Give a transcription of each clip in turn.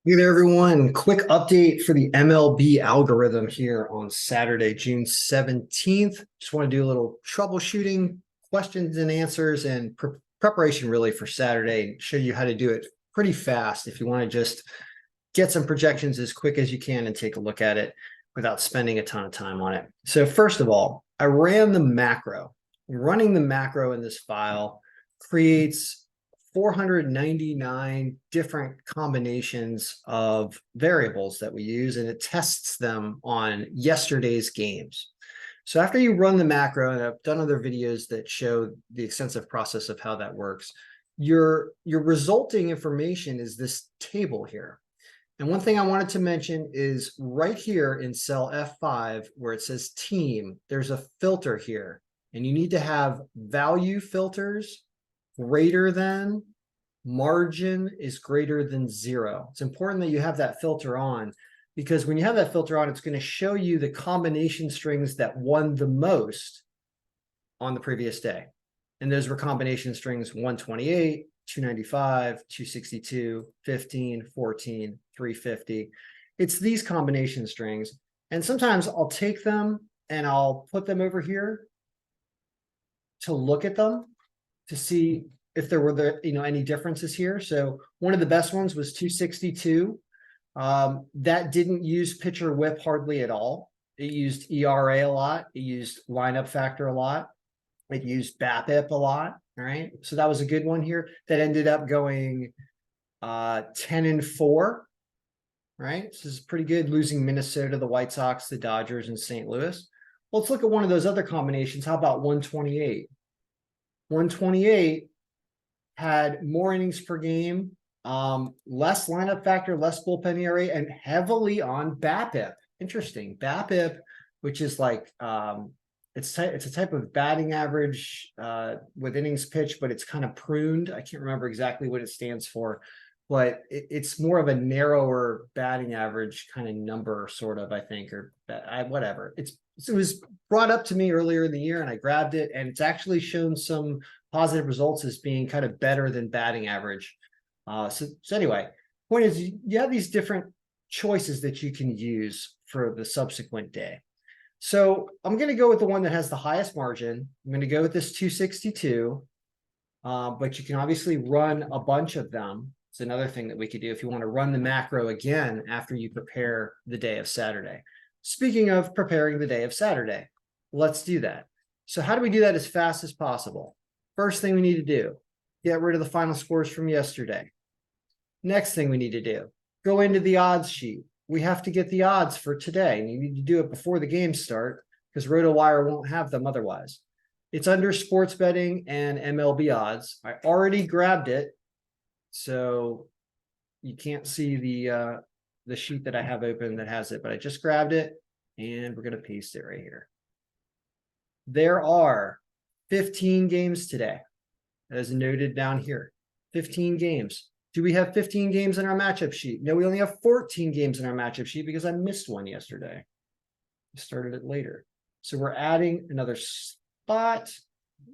Hey there, everyone. Quick update for the MLB algorithm here on Saturday, June 17th. Just want to do a little troubleshooting, questions and answers, and preparation really for Saturday. Show you how to do it pretty fast if you want to just get some projections as quick as you can and take a look at it without spending a ton of time on it. So first of all, I ran the macro. Running the macro in this file creates 499 different combinations of variables that we use, and it tests them on yesterday's games. So after you run the macro, and I've done other videos that show the extensive process of how that works, your resulting information is this table here. And one thing I wanted to mention is right here in cell F5, where it says team, there's a filter here, and you need to have value filters greater than, margin is greater than 0. It's important that you have that filter on, because when you have that filter on, it's going to show you the combination strings that won the most on the previous day. And those were combination strings 128, 295, 262, 15, 14, 350. It's these combination strings. And sometimes I'll take them and I'll put them over here to look at them to see if there were any differences here. So one of the best ones was 262. That didn't use pitcher whip hardly at all. It used ERA a lot. It used lineup factor a lot. It used BABIP a lot. All right. So that was a good one here. That ended up going 10-4. Right. This is pretty good, losing Minnesota, the White Sox, the Dodgers, and St. Louis. Well, let's look at one of those other combinations. How about 128? 128 had more innings per game, less lineup factor, less bullpen ERA, and heavily on BABIP. Interesting. BABIP, which is like it's a type of batting average with innings pitched, but it's kind of pruned. I can't remember exactly what it stands for, but it's more of a narrower batting average kind of number, sort of, I think, or whatever. It was brought up to me earlier in the year, and I grabbed it, and it's actually shown some positive results as being kind of better than batting average. So anyway, point is, you have these different choices that you can use for the subsequent day. So I'm going to go with the one that has the highest margin. I'm going to go with this 262, but you can obviously run a bunch of them. It's another thing that we could do if you want to run the macro again after you prepare the day of Saturday. Speaking of preparing the day of Saturday, let's do that. So how do we do that as fast as possible? First thing we need to do, get rid of the final scores from yesterday. Next thing we need to do, go into the odds sheet. We have to get the odds for today, and you need to do it before the games start because RotoWire won't have them otherwise. It's under sports betting and MLB odds. I already grabbed it, so you can't see the sheet that I have open that has it, but I just grabbed it, and we're going to paste it right here. There are 15 games today, as noted down here. 15 games. Do we have 15 games in our matchup sheet? No, we only have 14 games in our matchup sheet because I missed one yesterday. I started it later. So we're adding another spot.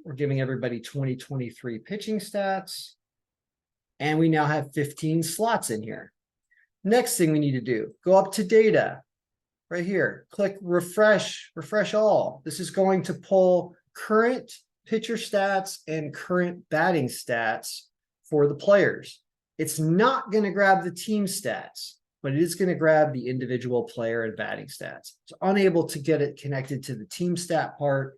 We're giving everybody 2023 pitching stats. And we now have 15 slots in here. Next thing we need to do, go up to data right here. Click refresh all. This is going to pull current pitcher stats and current batting stats for the players. It's not going to grab the team stats, but it is going to grab the individual player and batting stats. It's unable to get it connected to the team stat part.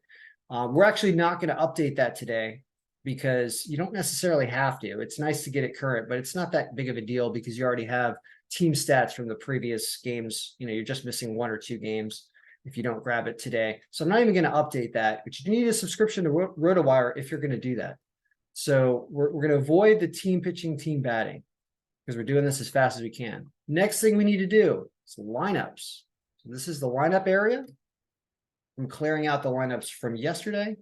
We're actually not going to update that today because you don't necessarily have to. It's nice to get it current, but it's not that big of a deal because you already have team stats from the previous games. You're just missing 1 or 2 games if you don't grab it today. So I'm not even going to update that, but you need a subscription to RotoWire if you're going to do that. So we're going to avoid the team pitching, team batting, because we're doing this as fast as we can. Next thing we need to do is lineups. So this is the lineup area. I'm clearing out the lineups from yesterday,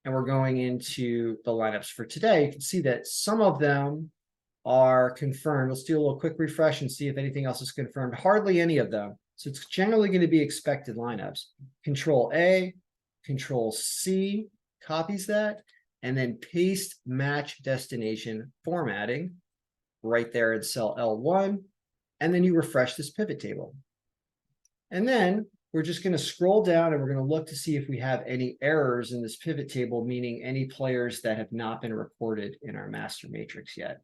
and we're going into the lineups for today. You can see that some of them are confirmed. Let's do a little quick refresh and see if anything else is confirmed. Hardly any of them. So it's generally going to be expected lineups. Control A, Control C copies that, and then paste match destination formatting right there in cell L1. and then you refresh this pivot table. And then we're just going to scroll down and we're going to look to see if we have any errors in this pivot table, meaning any players that have not been recorded in our master matrix yet.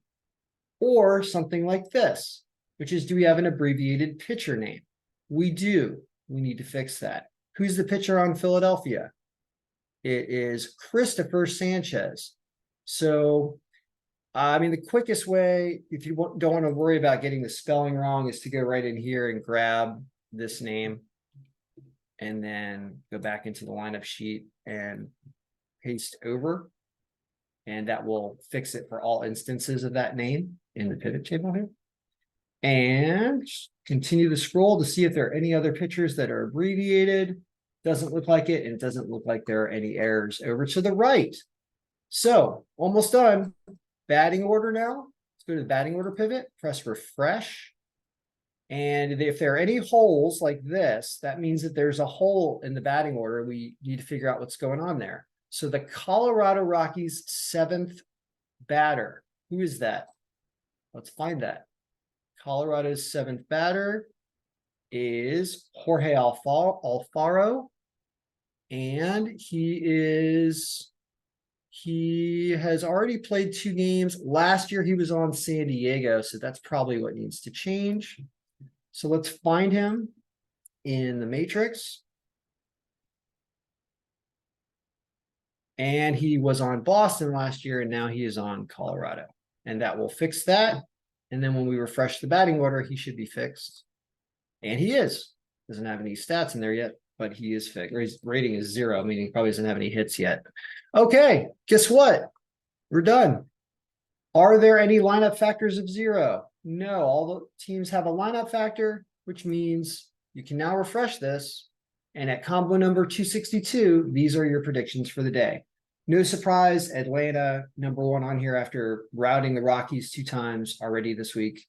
Or something like this, which is, do we have an abbreviated pitcher name? We do. We need to fix that. Who's the pitcher on Philadelphia? It is Christopher Sanchez. So, I mean, the quickest way, if you don't want to worry about getting the spelling wrong, is to go right in here and grab this name and then go back into the lineup sheet and paste over. And that will fix it for all instances of that name in the pivot table here. And continue to scroll to see if there are any other pitchers that are abbreviated. Doesn't look like it, and it doesn't look like there are any errors over to the right. So almost done. Batting order now. Let's go to the batting order pivot, press refresh. And if there are any holes like this, that means that there's a hole in the batting order. We need to figure out what's going on there. So the Colorado Rockies' 7th batter, who is that? Let's find that. Colorado's 7th batter is Jorge Alfaro. And he has already played 2 games. Last year he was on San Diego, so that's probably what needs to change. So let's find him in the matrix. And he was on Boston last year, and now he is on Colorado. And that will fix that. And then when we refresh the batting order, he should be fixed. And he is. Doesn't have any stats in there yet, but he is fixed. His rating is 0, meaning he probably doesn't have any hits yet. Okay, guess what? We're done. Are there any lineup factors of 0? No, all the teams have a lineup factor, which means you can now refresh this. And at combo number 262, these are your predictions for the day. No surprise, Atlanta, #1 on here after routing the Rockies 2 times already this week.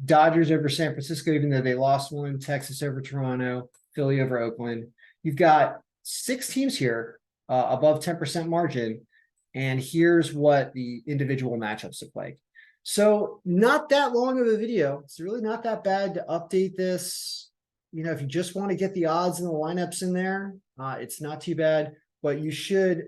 Dodgers over San Francisco, even though they lost 1. Texas over Toronto. Philly over Oakland. You've got 6 teams here above 10% margin. And here's what the individual matchups look like. So not that long of a video. It's really not that bad to update this. You know, if you just want to get the odds and the lineups in there, it's not too bad. But you should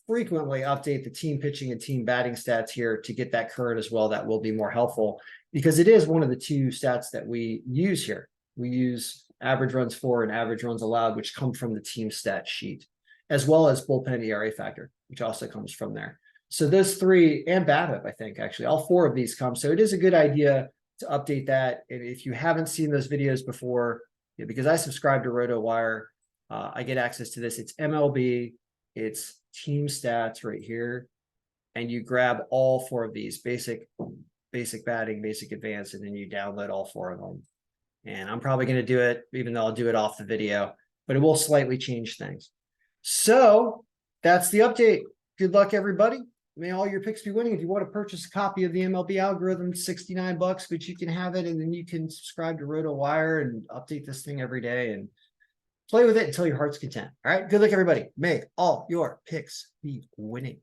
frequently update the team pitching and team batting stats here to get that current as well. That will be more helpful because it is one of the 2 stats that we use here. We use average runs for and average runs allowed, which come from the team stat sheet, as well as bullpen ERA factor, which also comes from there. So those 3, and BABIP, I think, actually, all 4 of these come. So it is a good idea to update that. And if you haven't seen those videos before, because I subscribe to RotoWire, I get access to this. It's MLB, it's team stats right here. And you grab all 4 of these, basic batting, basic advanced, and then you download all 4 of them. And I'm probably going to do it, even though I'll do it off the video, but it will slightly change things. So that's the update. Good luck, everybody. May all your picks be winning. If you want to purchase a copy of the MLB Algorithm, $69, but you can have it, and then you can subscribe to RotoWire and update this thing every day and play with it until your heart's content. All right. Good luck, everybody. May all your picks be winning.